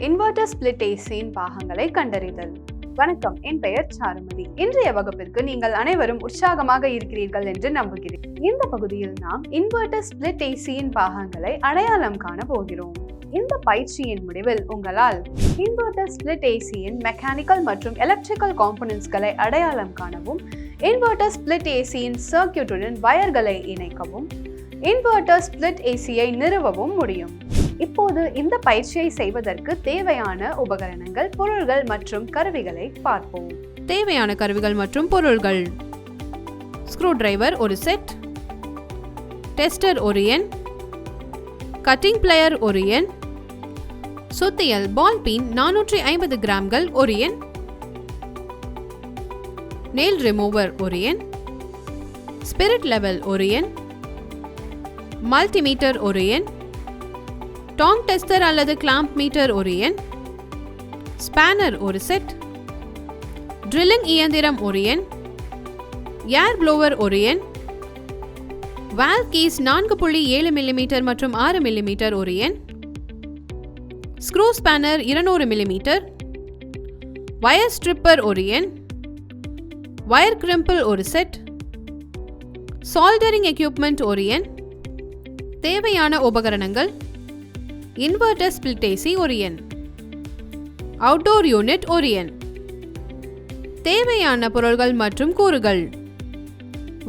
Inverter split ஏசியின் பாகங்களை கண்டறிதல். வணக்கம், என் பெயர் சாருமதி. இன்றைய வகுப்பிற்கு நீங்கள் அனைவரும் உற்சாகமாக இருக்கிறீர்கள் என்று நம்புகிறேன். இந்த பகுதியில் நாம் இன்வெர்டர் ஸ்பிளிட் ஏசியின் பாகங்களை அடையாளம் காண போகிறோம். இந்த பயிற்சியின் முடிவில் உங்களால் இன்வெர்டர் ஸ்பிளிட் ஏசியின் மெக்கானிக்கல் மற்றும் எலக்ட்ரிக்கல் காம்போனன்ட்ஸ்களை அடையாளம் காணவும், இன்வெர்டர் ஸ்பிளிட் ஏசியின் சர்க்யூட்டுடன் வயர்களை இணைக்கவும், இன்வெர்டர் ஸ்பிளிட் ஏசியை நிறுவவும் முடியும். இப்போது இந்த பயிற்சியை செய்வதற்கு தேவையான உபகரணங்கள், பொருள்கள் மற்றும் கருவிகளை பார்ப்போம். தேவையான கருவிகள் மற்றும் பொருள்கள்: ஸ்க்ரூ டிரைவர் ஒரு செட், டெஸ்டர் ஒரு எண், கட்டிங் பிளேயர் ஒரு எண், சுத்தியல் பால் பீன் 450 கிராம்கள் ஒரு எண், நெயில் ரிமூவர் ஒரு எண், ஸ்பிரிட் லெவல் ஒரு எண், மல்டிமீட்டர் ஒரு எண், டாங் டெஸ்டர் அல்லது கிளாம்ப் மீட்டர் ஒரு எண், ஸ்பேனர் ஒரு செட், ட்ரில்லிங் இயந்திரம் ஒரு எண், ஏர் ப்ளோவர் ஒரு எண், வால்வ் கீஸ் 4.7 மிமீ மற்றும் 6 மிமீ ஒரு எண், ஸ்க்ரூ ஸ்பேனர் 200 மிமீ, வயர் ஸ்ட்ரிப்பர் ஒரு எண், வயர் கிரிம்பிள் ஒரு செட், சால்டரிங் எக்யூப்மெண்ட் ஒரு எண். தேவையான உபகரணங்கள்: இன்வெர்டர் ஸ்பிளிட் ஏசி ஒரு எண், அவுட்டோர் யூனிட் ஒரு எண். தேவையான பொருள்கள் மற்றும் கூறுகள்: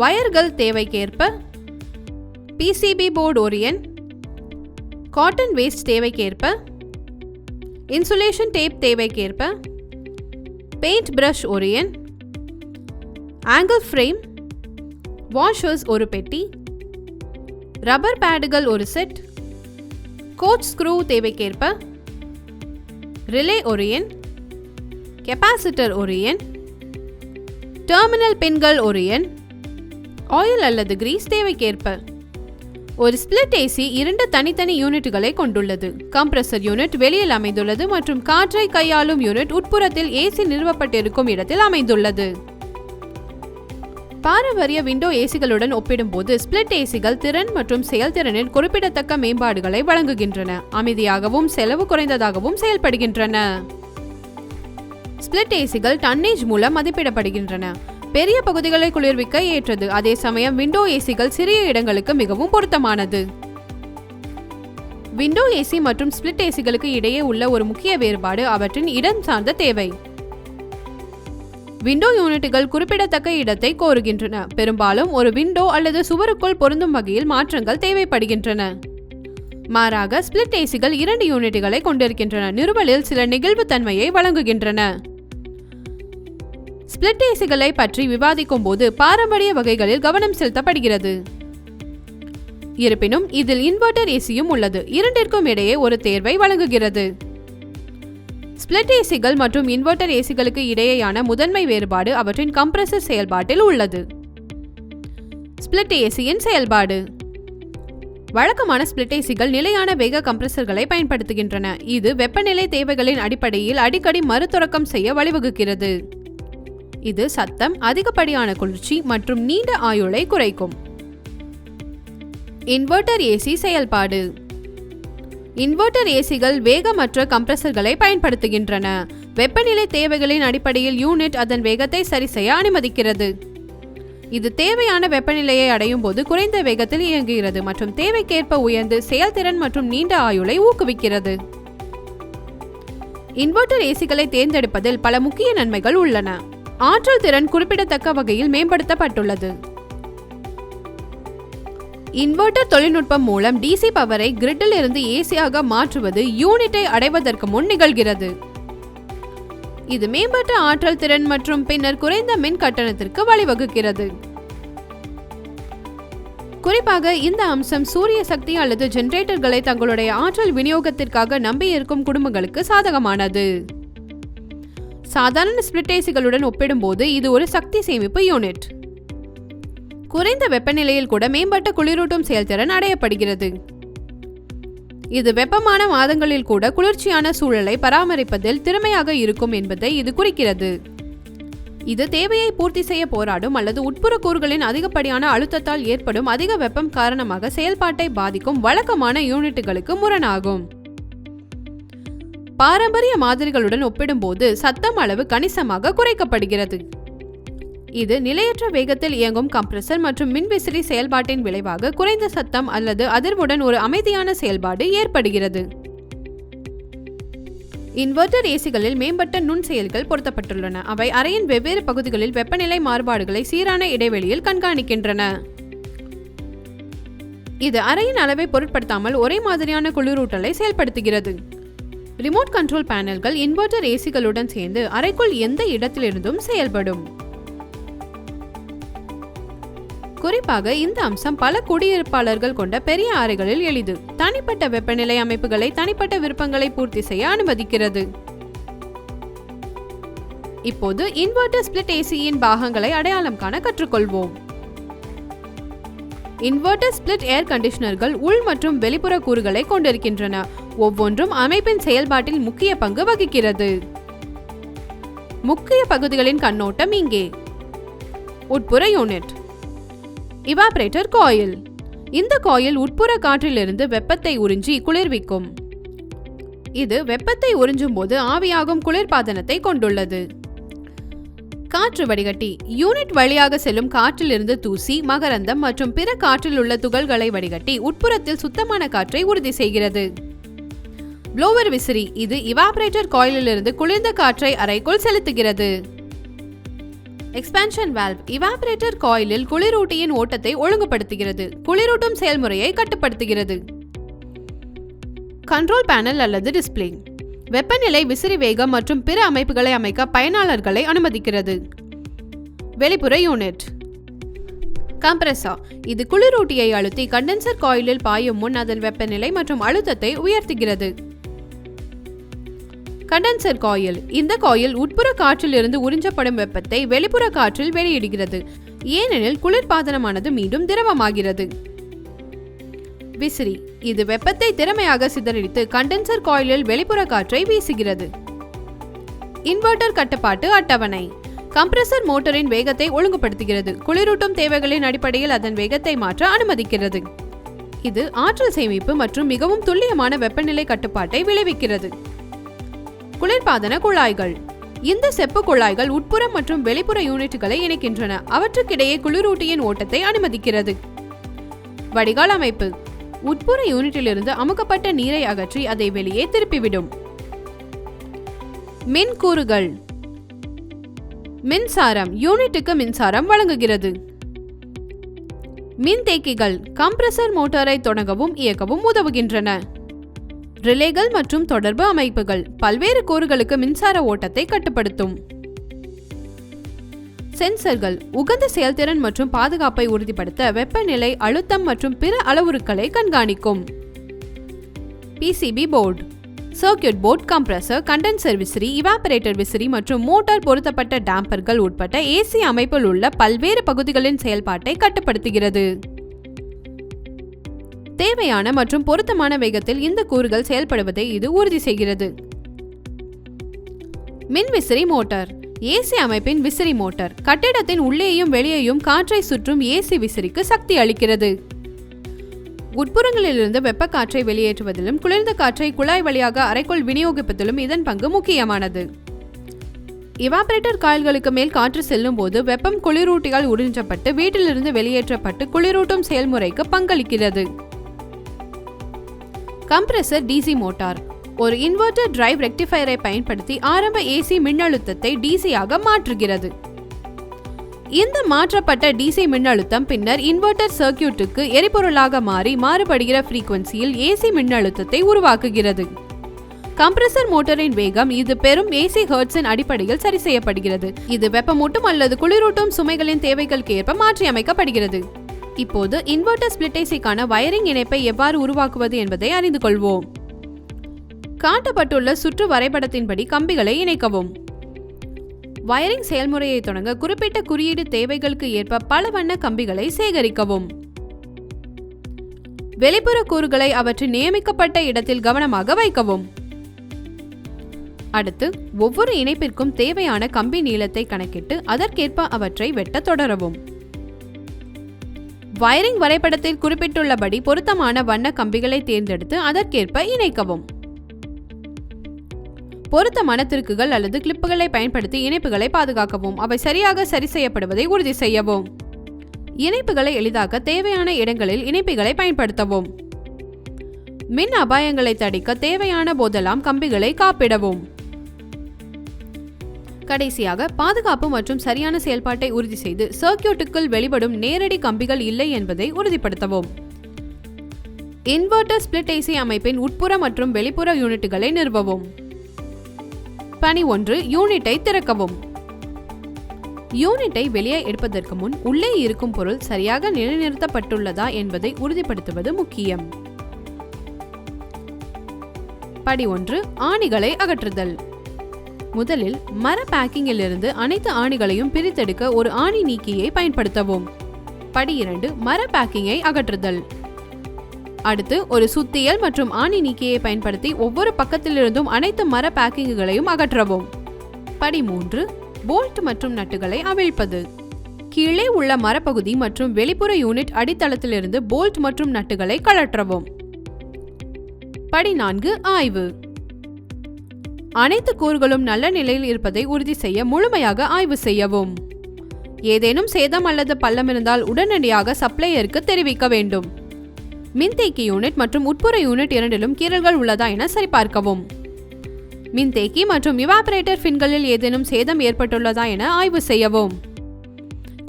வயர்கள் தேவைக்கேற்ப, பிசிபி போர்டு ஒரு எண், காட்டன் வேஸ்ட் தேவைக்கேற்ப, இன்சுலேஷன் டேப் தேவைக்கேற்ப, பெயிண்ட் பிரஷ் ஒரு எண், ஆங்கிள் ஃப்ரேம், வாஷர்ஸ் ஒரு பெட்டி, ரப்பர் பேடுகள் ஒரு செட், கோச் ஸ்க்ரூ தேவைக்கேற்ப, ரிலே ஒரு எண், கெப்பாசிட்டர் ஒரு எண், டெர்மினல் பின்கள் ஒரு எண், ஆயில் அல்லது கிரீஸ் தேவைக்கேற்ப. ஒரு ஸ்பிளிட் ஏசி 2 தனித்தனி யூனிட்டுகளை கொண்டுள்ளது. கம்ப்ரஸர் யூனிட் வெளியில் அமைந்துள்ளது மற்றும் காற்றை கையாளும் யூனிட் உட்புறத்தில் ஏசி நிறுவப்பட்டிருக்கும் இடத்தில் அமைந்துள்ளது. பாரம்பரிய விண்டோ ஏசிகளுடன் ஒப்பிடும்போது ஸ்பிளிட் ஏசிகள் திறன் மற்றும் செயல்திறனில் குறிப்பிடத்தக்க மேம்பாடுகளை வழங்குகின்றன. அமைதியாகவும் செலவு குறைந்ததாகவும் செயல்படுகின்றன. ஸ்பிளிட் ஏசிகள் டன்னேஜ் மூலம் மதிப்பிடப்படுகின்றன. பெரிய பகுதிகளை குளிர்விக்க ஏற்றது. அதே சமயம் விண்டோ ஏசிகள் சிறிய இடங்களுக்கு மிகவும் பொருத்தமானது. விண்டோ ஏசி மற்றும் ஸ்பிளிட் ஏசிகளுக்கு இடையே உள்ள ஒரு முக்கிய வேறுபாடு அவற்றின் இடம் சார்ந்த தேவை. விண்டோ யூனிட்டுகள் குறிப்பிடத்தக்க இடத்தை கோருகின்றன. பெரும்பாலும் ஒரு விண்டோ அல்லது சுவருக்குள் பொருந்தும் வகையில் மாற்றங்கள் தேவைப்படுகின்றன. மாறாக ஸ்பிளிட் ஏசிகள் 2 யூனிட்டுகளை கொண்டிருக்கின்றன. நிறுவலில் சில நெகிழ்வுத்தன்மையை வழங்குகின்றன. ஸ்பிளிட் ஏசிகளை பற்றி விவாதிக்கும் போது பாரம்பரிய வகைகளில் கவனம் செலுத்தப்படுகிறது. இருப்பினும் இதில் இன்வெர்டர் ஏசியும் உள்ளது. இரண்டிற்கும் இடையே ஒரு தேர்வை வழங்குகிறது. ஸ்பிளிட் ஏசிகள் மற்றும் இன்வெர்டர் ஏசிகளுக்கு இடையேயான முதன்மை வேறுபாடு அவற்றின் கம்ப்ரஸர் செயல்பாட்டில் உள்ளது. ஸ்பிளிட் ஏசியின் செயல்பாடு: வழக்கமான ஸ்பிளிட் ஏசிகள் நிலையான வேக கம்ப்ரஸர்களை பயன்படுத்துகின்றன. இது வெப்பநிலை தேவைகளின் அடிப்படையில் அடிக்கடி மறுதொடக்கம் செய்ய வழிவகுக்கிறது. இது சத்தம், அதிகப்படியான குளிர்ச்சி மற்றும் நீண்ட ஆயுளை குறைக்கும். இன்வெர்டர் ஏசி செயல்பாடு: இன்வெர்டர் ஏசிகள் வேகமற்ற கம்ப்ரஸர்களை பயன்படுத்துகின்றன. வெப்பநிலை தேவைகளின் அடிப்படையில் யூனிட் அதன் வேகத்தை சரிசெய்ய அனுமதிக்கிறது. இது தேவையான வெப்பநிலையை அடையும் போது குறைந்த வேகத்தில் இயங்குகிறது மற்றும் தேவைக்கேற்ப உயர்ந்து செயல்திறன் மற்றும் நீண்ட ஆயுளை ஊக்குவிக்கிறது. இன்வெர்டர் ஏசிகளை தேர்ந்தெடுப்பதில் பல முக்கிய நன்மைகள் உள்ளன. ஆற்றல் திறன் குறிப்பிடத்தக்க வகையில் மேம்படுத்தப்பட்டுள்ளது. இன்வெர்டர் தொழில்நுட்பம் மூலம் டிசி பவரை கிரிட்டில் இருந்து ஏசியாக மாற்றுவது யூனிட்டை அடைவதற்கு முன் நிகழ்கிறது. இது மேம்பட்ட ஆற்றல் திறன் மற்றும் பின்னர் குறைந்த மின் கட்டணத்திற்கு வழிவகுக்கிறது. குறிப்பாக இந்த அம்சம் சூரிய சக்தி அல்லது ஜெனரேட்டர்களை தங்களுடைய ஆற்றல் விநியோகத்திற்காக நம்பியிருக்கும் குடும்பங்களுக்கு சாதகமானது. சாதாரண ஸ்பிளிட் ஏசிகளுடன் ஒப்பிடும்போது இது ஒரு சக்தி சேமிப்பு யூனிட். குறைந்த வெப்பநிலையில் கூட மேம்பட்ட குளிரூட்டும் செயல்திறன் அடையப்படுகிறது. இது வெப்பமான மாதங்களில் கூட குளிர்ச்சியான சூழலை பராமரிப்பதில் திறமையாக இருக்கும் என்பதை இது குறிக்கிறது. இது தேவையை பூர்த்தி செய்ய போராடும் அல்லது உட்புற கூறுகளின் அதிகப்படியான அழுத்தத்தால் ஏற்படும் அதிக வெப்பம் காரணமாக செயல்பாட்டை பாதிக்கும் வழக்கமான யூனிட்டுகளுக்கு முரணாகும். பாரம்பரிய மாதிரிகளுடன் ஒப்பிடும்போது சத்தம் அளவு கணிசமாக குறைக்கப்படுகிறது. இது நிலையற்ற வேகத்தில் இயங்கும் கம்ப்ரஸர் மற்றும் மின்விசிறி செயல்பாட்டின் விளைவாக குறைந்த சத்தம் அல்லது அதிர்வுடன் ஒரு அமைதியான செயல்பாடு ஏற்படுகிறது. இன்வெர்டர் ஏசிகளில் மேம்பட்ட நுண்செயலிகள் பொருத்தப்பட்டுள்ளன. அவை அறையின் வெவ்வேறு பகுதிகளில் வெப்பநிலை மாறுபாடுகளை சீரான இடைவெளியில் கண்காணிக்கின்றன. இது அறையின் அளவை பொருட்படுத்தாமல் ஒரே மாதிரியான குளிரூட்டலை செயல்படுத்துகிறது. ரிமோட் கண்ட்ரோல் பேனல்கள் இன்வெர்டர் ஏசிகளுடன் சேர்ந்து அறைக்குள் எந்த இடத்திலிருந்தும் செயல்படும். குறிப்பாக இந்த அம்சம் பல குடியிருப்பாளர்கள் கொண்ட பெரிய அறைகளில் எளிது. தனிப்பட்ட வெப்பநிலை அமைப்புகளை தனிப்பட்ட விருப்பங்களை பூர்த்தி செய்ய அனுமதிக்கிறது. இப்போது இன்வெர்டர் ஸ்பிளிட் ஏசியின் பாகங்களை அடையாளம் காண கற்றுக்கொள்வோம். இன்வெர்டர் ஸ்பிளிட் ஏர் கண்டிஷனர்கள் உள் மற்றும் வெளிப்புற கூறுகளை கொண்டிருக்கின்றன. ஒவ்வொன்றும் அமைப்பின் செயல்பாட்டில் முக்கிய பங்கு வகிக்கிறது. முக்கிய பகுதிகளின் கண்ணோட்டம் இங்கே. உட்புற யூனிட். இவாபரேட்டர் காயில். இந்த காயில் உட்புற காற்றிலிருந்து வெப்பத்தை உறிஞ்சி குளிர்விக்கும். இது வெப்பத்தை உறிஞ்சும் போது ஆவியாகும் குளிர்பாதனத்தை கொண்டுள்ளது. காற்று வடிகட்டி. யூனிட் வழியாக செல்லும் காற்றிலிருந்து தூசி, மகரந்தம் மற்றும் பிற காற்றில் உள்ள துகள்களை வடிகட்டி உட்புறத்தில் சுத்தமான காற்றை உறுதி செய்கிறது. ப்ளோவர் விசிறி. இது இவாபரேட்டர் காயிலிருந்து குளிர்ந்த காற்றை அறைக்குள் செலுத்துகிறது. Expansion valve. இவாபரேட்டர் காயிலில் குளிரூட்டியின் ஓட்டத்தை ஒழுங்குபடுத்துகிறது. குளிரூட்டும் செயல்முறையை கட்டுப்படுத்துகிறது. கண்ட்ரோல் பேனல் அல்லது டிஸ்பிளே. வெப்பநிலை, விசிறி வேகம் மற்றும் பிற அமைப்புகளை அமைக்க பயனாளர்களை அனுமதிக்கிறது. வெளிப்புற யூனிட். கம்ப்ரஸர். இது குளிரூட்டியை அழுத்தி கண்டென்சர் காயிலில் பாயும் முன் அதன் வெப்பநிலை மற்றும் அழுத்தத்தை உயர்த்துகிறது. Condenser coil. இந்த காயில் உட்புற காற்றில் இருந்து உறிஞ்சப்படும் வெப்பத்தை வெளிப்புற காற்றில் வெளியிடுகிறது, ஏனெனில் குளிர்பாதனமானது மீண்டும் திரவமாகிறது. விசிறி. இது வெப்பத்தை திறமையாக சிதறடித்து கண்டென்சர் காயிலில் வெளிப்புற காற்றை வீசுகிறது. இன்வெர்டர் கட்டுப்பாட்டு அட்டவணை. கம்ப்ரஸர் மோட்டரின் வேகத்தை ஒழுங்குபடுத்துகிறது. குளிரூட்டும் தேவைகளின் அடிப்படையில் அதன் வேகத்தை மாற்ற அனுமதிக்கிறது. இது ஆற்றல் சேமிப்பு மற்றும் மிகவும் துல்லியமான வெப்பநிலை கட்டுப்பாட்டை விளைவிக்கிறது. குளிர்பாதன குழாய்கள். இந்த செப்பு குழாய்கள் உட்புற மற்றும் வெளிப்புற யூனிட்டுகளை இணைக்கின்றன. அவற்றுக்கிடையே குளிரூட்டியின் ஓட்டத்தை அனுமதிக்கிறது. வடிகால் அமைப்பு. உட்புற யூனிட்டிலிருந்து அமுக்கப்பட்ட நீரை அகற்றி அதை வெளியே திருப்பிவிடும். மின் கூறுகள். மின்சாரம். யூனிட்டுக்கு மின்சாரம் வழங்குகிறது. மின்தேக்கிகள். கம்ப்ரஸர் மோட்டாரை தொடங்கவும் இயக்கவும் உதவுகின்றன. ரிலேகள் மற்றும் தொடர்பு அமைப்புகள். பல்வேறு கூறுகளுக்கு மின்சார ஓட்டத்தை கட்டுப்படுத்தும். சென்சர்கள். உகந்த செயல்திறன் மற்றும் பாதுகாப்பை உறுதிப்படுத்த வெப்பநிலை, அழுத்தம் மற்றும் பிற அளவுருக்களை கண்காணிக்கும். PCB board. Circuit board, compressor, condenser விசிறி, இவாபரேட்டர் விசிறி மற்றும் மோட்டார் பொருத்தப்பட்ட டேம்பர்கள் உட்பட்ட ஏசி அமைப்பில் உள்ள பல்வேறு பகுதிகளின் செயல்பாட்டை கட்டுப்படுத்துகிறது. தேவையான மற்றும் பொருத்தமான வேகத்தில் இந்த கூறுகள் செயல்படுவதை இது உறுதி செய்கிறது. மின் விசிறி மோட்டார். ஏசி அமைப்பின் விசிறி மோட்டார் கட்டிடத்தின் உள்ளேயும் வெளியேயும் காற்றை சுற்றும் ஏசி விசிறிக்கு சக்தி அளிக்கிறது. உட்புறங்களிலிருந்து வெப்ப காற்றை வெளியேற்றுவதிலும் குளிர்ந்த காற்றை குழாய் வழியாக அறைக்குள் விநியோகிப்பதிலும் இதன் பங்கு முக்கியமானது. இவாபரேட்டர் காயில்களுக்கு மேல் காற்று செல்லும் போது வெப்பம் குளிரூட்டியால் உறிஞ்சப்பட்டு வீட்டிலிருந்து வெளியேற்றப்பட்டு குளிரூட்டும் செயல்முறைக்கு பங்களிக்கிறது. Compressor DC motor. ஒரு இன்வெர்டர் டிரைவ் ரெக்டிஃபையரை பயன்படுத்தி ஆரம்ப ஏசி மின்னழுத்தத்தை டிசியாக மாற்றுகிறது. இந்த மாற்றப்பட்ட டிசி மின்னழுத்தம் பின்னர் இன்வெர்டர் சர்க்யூட்டுக்கு எரிபொருளாக மாறி மாறுபடுகிற ஃப்ரீக்வன்சியில் ஏசி மின்னழுத்தத்தை உருவாக்குகிறது. கம்ப்ரஸர் மோட்டரின் வேகம் இது பெரும் ஏசி ஹெர்ட்ஸின் அடிப்படையில் சரி செய்யப்படுகிறது. இது வெப்பமூட்டும் அல்லது குளிரூட்டும் சுமைகளின் தேவைகளுக்கு ஏற்ப மாற்றியமைக்கப்படுகிறது. இப்போது இன்வெர்டர் ஸ்பிளிட் ஏசிக்கான வயரிங் இணைப்பை எவ்வாறு உருவாக்குவது என்பதை அறிந்து கொள்வோம். காட்டப்பட்டுள்ள சுற்று வரைபடத்தின்படி கம்பிகளை இணைக்கவும். வயரிங் செயல்முறையை தொடங்க குறிப்பிட்ட குறியீடு தேவைகளுக்கு ஏற்ப பல வண்ண கம்பிகளை சேகரிக்கவும். வெளிப்புற கூறுகளை அவற்றின் நியமிக்கப்பட்ட இடத்தில் கவனமாக வைக்கவும். அடுத்து ஒவ்வொரு இணைப்பிற்கும் தேவையான கம்பி நீளத்தை கணக்கிட்டு அதற்கேற்ப அவற்றை வெட்ட தொடரவும். வயரிங் வரைபடத்தில் குறிப்பிட்டுள்ளபடி பொருத்தமான வண்ண கம்பிகளை தேர்ந்தெடுத்து அதற்கேற்ப இணைக்கவும். பொருத்தமான திருக்குகள் அல்லது கிளிப்புகளை பயன்படுத்தி இணைப்புகளை பாதுகாக்கவும். அவை சரியாக சரி செய்யப்படுவதை உறுதி செய்யவும். இணைப்புகளை எளிதாக்க தேவையான இடங்களில் இணைப்பிகளை பயன்படுத்தவும். மின் அபாயங்களை தடுக்க தேவையான போதெல்லாம் கம்பிகளை காப்பிடவும். கடைசியாக பாதுகாப்பு மற்றும் சரியான செயல்பாட்டை உறுதி செய்து சர்க்யூட்டுக்குள் வெளிப்படும் நேரடி கம்பிகள் இல்லை என்பதை உறுதிப்படுத்தவும். இன்வெர்டர் ஸ்பிளிட் ஏசி அமைப்பின் உட்புற மற்றும் வெளிப்புற யூனிட்டுகளை நிறுவவும். பணி 1. யூனிட்டை திறக்கவும். யூனிட்டை வெளியே எடுப்பதற்கு முன் உள்ளே இருக்கும் பொருள் சரியாக நிலைநிறுத்தப்பட்டுள்ளதா என்பதை உறுதிப்படுத்துவது முக்கியம். படி 1. ஆணிகளை அகற்றுதல். முதலில் மர பேக்கிங்கில் இருந்து அனைத்து ஆணிகளையும் பிரித்தெடுக்க ஒரு ஆணி நீக்கியை பயன்படுத்தவும். படி 2. மர பேக்கிங்கை அகற்றுதல். அடுத்து ஒரு சுத்தியல் மற்றும் ஆணி நீக்கியை பயன்படுத்தி ஒவ்வொரு பக்கத்திலிருந்தும் அனைத்து மர பேக்கிங்குகளையும் அகற்றவும். படி 3. போல்ட் மற்றும் நட்டுகளை அவிழ்ப்பது. கீழே உள்ள மரப்பகுதி மற்றும் வெளிப்புற யூனிட் அடித்தளத்திலிருந்து போல்ட் மற்றும் நட்டுகளை கழற்றவும். படி 4. ஆய்வு. அனைத்து கூறுகளும் நல்ல நிலையில் இருப்பதை உறுதி செய்ய முழுமையாக ஆய்வு செய்யவும். ஏதேனும் சேதம் அல்லது பள்ளம் இருந்தால் உடனடியாக சப்ளையருக்கு தெரிவிக்க வேண்டும். மின்தேக்கி யூனிட் மற்றும் உட்புற யூனிட் இரண்டிலும் கீறல்கள் உள்ளதா என சரிபார்க்கவும். மின்தேக்கி மற்றும் இவாபரேட்டர் ஃபின்களில் ஏதேனும் சேதம் ஏற்பட்டுள்ளதா என ஆய்வு செய்யவும்.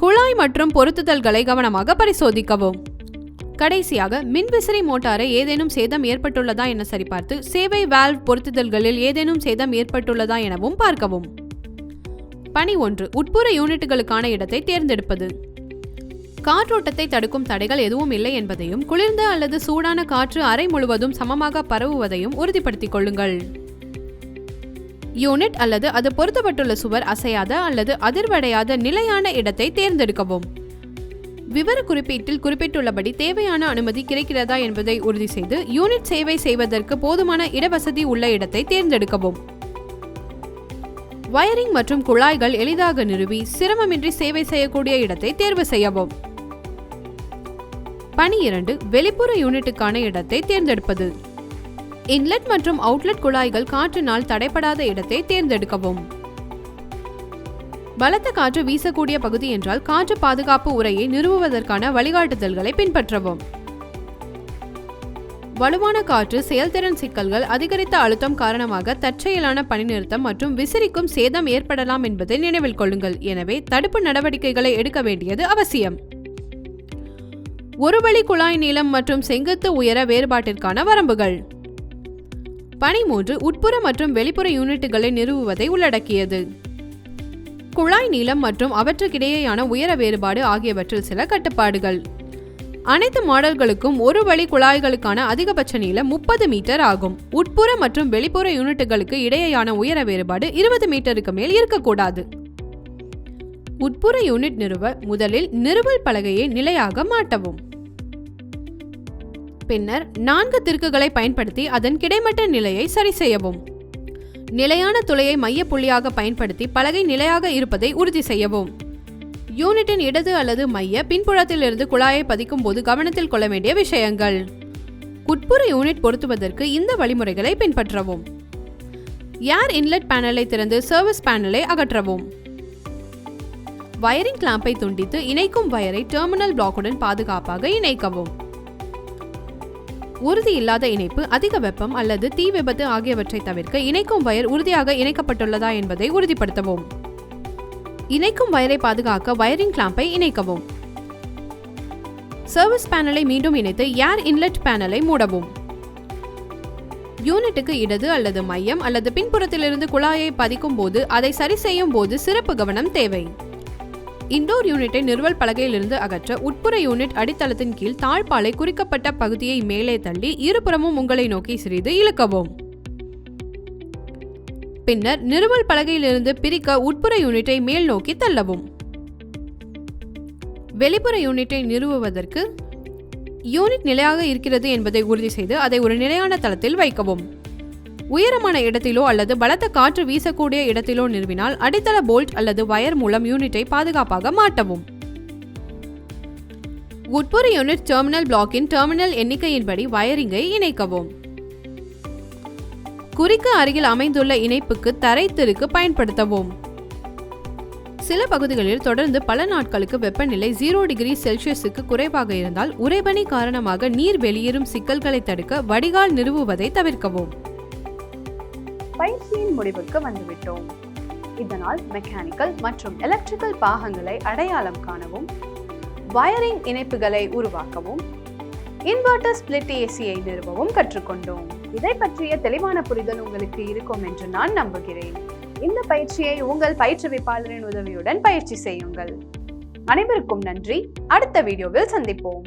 குழாய் மற்றும் பொருத்துதல்களை கவனமாக பரிசோதிக்கவும். கடைசியாக மின்விசிறி மோட்டாரை ஏதேனும் சேதம் ஏற்பட்டுள்ளதா என சரிபார்த்து சேவை வால்வ் பொருத்துதல்களில் ஏதேனும் சேதம் ஏற்பட்டுள்ளதா எனவும் பார்க்கவும். பணி 1. உட்புற யூனிட்டுகளுக்கான இடத்தை தேர்ந்தெடுப்பது. காற்றோட்டத்தை தடுக்கும் தடைகள் எதுவும் இல்லை என்பதையும் குளிர்ந்த அல்லது சூடான காற்று அறை முழுவதும் சமமாக பரவுவதையும் உறுதிப்படுத்திக் கொள்ளுங்கள். யூனிட் அல்லது அது பொருத்தப்பட்டுள்ள சுவர் அசையாத அல்லது அதிர்வடையாத நிலையான இடத்தை தேர்ந்தெடுக்கவும். விவர குறிப்பீட்டில் குறிப்பிட்டுள்ளபடி தேவையான அனுமதி கிடைக்கிறதா என்பதை உறுதி செய்து யூனிட் சேவை செய்வதற்கு போதுமான இடவசதி உள்ள இடத்தை தேர்ந்தெடுக்கவும். வயரிங் மற்றும் குழாய்கள் எளிதாக நிறுவி சிரமமின்றி சேவை செய்யக்கூடிய இடத்தை தேர்வு செய்யவும். பணி 2. வெளிப்புற யூனிட்டுக்கான இடத்தை தேர்ந்தெடுப்பது. இன்லெட் மற்றும் அவுட்லெட் குழாய்கள் காற்றினால் தடைப்படாத இடத்தை தேர்ந்தெடுக்கவும். பலத்த காற்று வீசக்கூடிய பகுதி என்றால் காற்று பாதுகாப்பு உரையை நிறுவுவதற்கான வழிகாட்டுதல்களை பின்பற்றவும். வலுவான காற்று செயல்திறன் சிக்கல்கள் அதிகரித்த அழுத்தம் காரணமாக தற்செயலான பணி நிறுத்தம் மற்றும் விசிறிக்கும் சேதம் ஏற்படலாம் என்பதை நினைவில் கொள்ளுங்கள். எனவே தடுப்பு நடவடிக்கைகளை எடுக்க வேண்டியது அவசியம். ஒரு வழி குழாய் நீளம் மற்றும் செங்குத்து உயர வேறுபாட்டிற்கான வரம்புகள். பணி 3. உட்புற மற்றும் வெளிப்புற யூனிட்டுகளை நிறுவுவதை உள்ளடக்கியது. குழாய் நீளம் மற்றும் அவற்றுக்கிடையேயான உயர வேறுபாடு ஆகியவற்றில் சில கட்டுப்பாடுகள். அனைத்து மாடல்களுக்கும் ஒரு வழி குழாய்களுக்கான அதிகபட்ச நீளம் 30 மீட்டர் ஆகும். உட்புற மற்றும் வெளிப்புற யூனிட்டுகளுக்கு இடையேயான உயர வேறுபாடு 20 மீட்டருக்கு மேல் இருக்கக்கூடாது. உட்புற யூனிட் நிறுவ முதலில் நிறுவல் பலகையை நிலையாக மாட்டவும். பின்னர் 4 திருக்குகளை பயன்படுத்தி அதன் கிடைமட்ட நிலையை சரி செய்யவும். நிலையான துளையை மைய புள்ளியாக பயன்படுத்தி பலகை நிலையாக இருப்பதை உறுதி செய்யவும். யூனிட்டின் இடது அல்லது மைய பின்புறத்திலிருந்து குழாயை பதிக்கும் போது கவனத்தில் கொள்ள வேண்டிய விஷயங்கள். உட்புற யூனிட் பொருத்துவதற்கு இந்த வழிமுறைகளை பின்பற்றவும். ஏர் இன்லெட் பேனலை திறந்து சர்வீஸ் பேனலை அகற்றவும். வயரிங் கிளாம்பை துண்டித்து இணைக்கும் வயரை டெர்மினல் பிளாக்குடன் பாதுகாப்பாக இணைக்கவும். உறுதி இல்லாத இணைப்பு, அதிக வெப்பம் அல்லது தீ விபத்து ஆகியவற்றை தவிர்க்க இணைக்கும் வயர் உறுதியாக இணைக்கப்பட்டுள்ளதா என்பதை உறுதிப்படுத்தவும். இணைக்கும் வயரை பாதுகாக்க வயரிங் கிளாம்பை இணைக்கவும். சர்வீஸ் பேனலை மீண்டும் இணைத்து ஏர் இன்லெட் பேனலை மூடவும். யூனிட்டுக்கு இடது அல்லது மையம் அல்லது பின்புறத்திலிருந்து குழாயை பதிக்கும் போது அதை சரி செய்யும் போது சிறப்பு கவனம் தேவை. இண்டோர் யூனிட்டை நிறுவல் பலகையிலிருந்து அகற்ற உட்புற யூனிட் அடித்தளத்தின் கீழ் தாழ்பாலை குறிக்கப்பட்ட பகுதியை மேலே தள்ளி இருபுறமும் உங்களை நோக்கி சிறிது இழுக்கவும். பின்னர் நிறுவல் பலகையிலிருந்து பிரிக்க உட்புற யூனிட்டை மேல் நோக்கி தள்ளவும். வெளிப்புற யூனிட்டை நிறுவுவதற்கு யூனிட் நிலையாக இருக்கிறது என்பதை உறுதி செய்து அதை ஒரு நிலையான தளத்தில் வைக்கவும். உயரமான இடத்திலோ அல்லது பலத்த காற்று வீசக்கூடிய இடத்திலோ நிறுவினால் அடித்தள போல்ட் அல்லது வயர் மூலம் யூனிட்டை பாதுகாப்பாக மாட்டவும். உட்புற யூனிட் டெர்மினல் பிளாக்கின் டெர்மினல் எண்ணிக்கையின்படி வயரிங்கை இணைக்கவும். குறிக்கு அருகில் அமைந்துள்ள இணைப்புக்கு தரை திருக்கு பயன்படுத்தவும். சில பகுதிகளில் தொடர்ந்து பல நாட்களுக்கு வெப்பநிலை 0 டிகிரி செல்சியஸுக்கு குறைவாக இருந்தால் உறைபனி காரணமாக நீர் வெளியேறும் சிக்கல்களை தடுக்க வடிகால் நிறுவுவதை தவிர்க்கவும். பயிற்சியின் முடிவுக்கு வந்துவிட்டோம். இதனால் மெக்கானிக்கல் மற்றும் எலக்ட்ரிக்கல் பாகங்களை அடையாளம் காணவும், வயரிங் இணைப்புகளை உருவாக்கவும், இன்வெர்டர் ஸ்பிளிட் ஏசியை நிறுவவும் கற்றுக்கொண்டோம். இதை பற்றிய தெளிவான புரிதல் உங்களுக்கு இருக்கும் என்று நான் நம்புகிறேன். இந்த பயிற்சியை உங்கள் பயிற்றுவிப்பாளரின் உதவியுடன் பயிற்சி செய்யுங்கள். அனைவருக்கும் நன்றி. அடுத்த வீடியோவில் சந்திப்போம்.